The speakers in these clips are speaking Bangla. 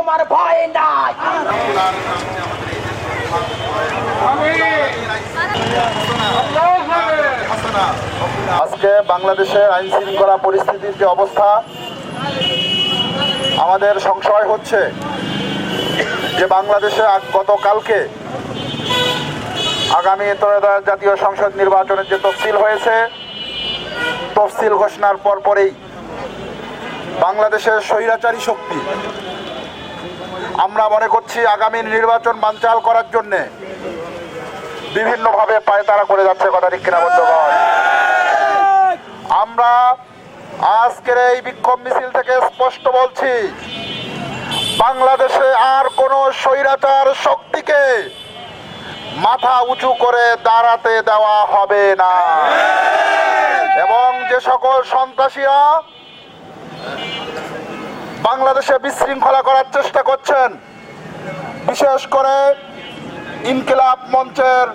তোমার ভয় নাই। আজকে বাংলাদেশের আইন শৃঙ্খলা পরিস্থিতির যে অবস্থা, আমাদের সংশয় হচ্ছে যে বাংলাদেশে গতকালকে আগামী ত্রয়োদশ জাতীয় সংসদ নির্বাচনের যে তফসিল হয়েছে, তফসিল ঘোষণার পরপরেই বাংলাদেশের স্বৈরাচারী শক্তি, আমরা মনে করছি আগামী নির্বাচন বানচাল করার জন্যে বিভিন্নভাবে পায়তারা করে যাচ্ছে। কথা ঠিক কিনা বন্ধুগণ? আমরা আজকের এই বিক্ষোভ মিছিল থেকে স্পষ্ট বলছি, বাংলাদেশে আর কোনো স্বৈরাচার শক্তিকে মাথা উঁচু করে দাঁড়াতে দেওয়া হবে না। এবং যে সকল সন্ত্রাসীরা বাংলাদেশে বিশৃঙ্খলা করার চেষ্টা করছেন, বিশেষ করে ইনকিলাব মঞ্চের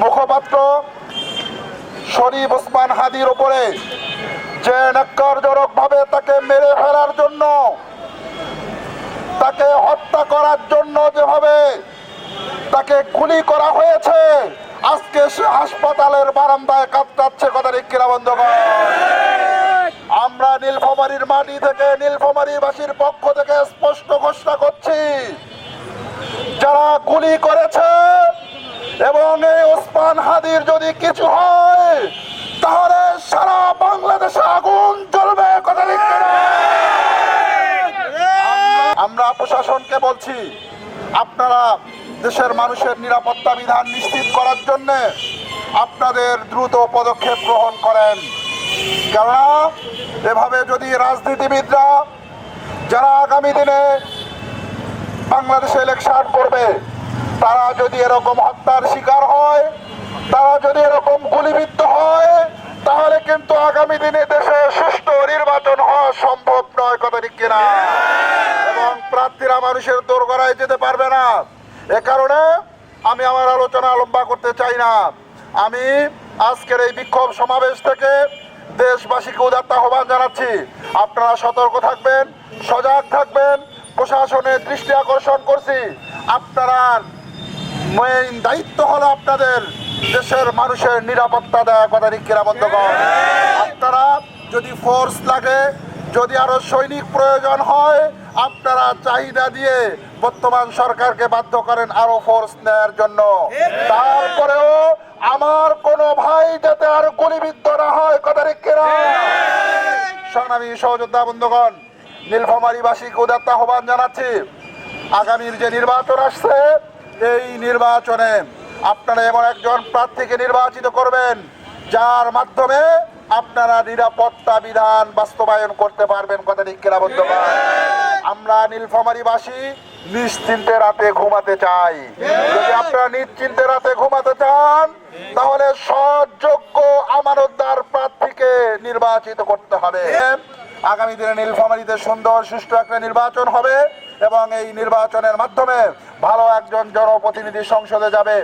মুখপাত্র শরীফ ওসমান হাদির উপরে যে ন্যাক্কারজনকভাবে তাকে মেরে ফেলার জন্য, তাকে হত্যা করার জন্য যেভাবে তাকে গুলি করা হয়েছে, আজকে সে হাসপাতালের বারান্দায় কাঁদছে। কথা ঠিক কিনা বন্ধুগণ? আমরা নীলফামারীর মাটি থেকে, নীলফামারীবাসীর পক্ষ থেকে স্পষ্ট ঘোষণা করছি, যারা গুলি করেছে এবং এই ওসমান হাদির যদি কিছু হয় তাহলে সারা বাংলাদেশে আগুন জ্বলবে। কথা ঠিক কিনা? আমরা প্রশাসনকে বলছি, আপনারা দেশের মানুষের নিরাপত্তা বিধান নিশ্চিত করার জন্য আপনাদের দ্রুত পদক্ষেপ গ্রহণ করেন। কেননা এভাবে যদি রাজনীতিবিদরা, যারা আগামী দিনে বাংলাদেশে ইলেকশন করবে, তারা যদি এরকম হত্যার শিকার হয়, তারা যদি এরকম গুলিবিদ্ধ হয়, তাহলে কিন্তু আগামী দিনে দেশে সুষ্ঠু নির্বাচন হওয়া সম্ভব নয়। কথা ঠিক কিনা? এবং প্রার্থীরা মানুষের দোরগোড়ায় যেতে পারবে না। এ কারণে আমি আমার আলোচনা লম্বা করতে চাই না। আমি আজকের এই বিক্ষোভ সমাবেশ থেকে দেশবাসীকে উদাত্ত আহ্বান জানাচ্ছি, আপনারা সতর্ক থাকবেন, সজাগ থাকবেন। প্রশাসনের দৃষ্টি আকর্ষণ করছি, আপনারা মেইন দায়িত্ব হলো আপনাদের দেশের মানুষের নিরাপত্তা দেওয়া। কথা ঠিক কিনা বন্ধুগণ? আপনারা যদি ফোর্স লাগে, যদি আরো সৈনিক প্রয়োজন হয়, আপনারা চাহিদা দিয়ে বর্তমান সরকারকে বাধ্য করেন আরো ফোর্স নেওয়ার জন্য। তারপরেও আমার কোনো ভাই যাতে আর গুলিবিদ্ধ না হয়। কথা ঠিক কিনা? সংগ্রামী সহযোদ্ধা বন্ধুগণ, নীলফামারীবাসীকে উদাত্ত আহ্বান জানাচ্ছি, আগামীর যে নির্বাচন আসছে, এই নির্বাচনে আপনারা এমন একজন প্রার্থীকে নির্বাচিত করবেন যার মাধ্যমে আপনারা নিরাপত্তা বিধান বাস্তবায়ন করতে পারবেন। কথা ঠিক কিনা বন্ধুগণ? আমরা নীলফামারীবাসী নিশ্চিন্তে রাতে ঘুমাতে চাই। যদি আপনারা নিশ্চিন্তে রাতে ঘুমাতে চান, তাহলে সৎযোগ্য আমানতদার প্রার্থীকে নির্বাচিত করতে হবে। আগামী দিনে নীলফামারীতে সুন্দর সুষ্ঠু একটা নির্বাচন হবে এবং এই নির্বাচনের মাধ্যমে ভালো একজন জনপ্রতিনিধি সংসদে যাবে।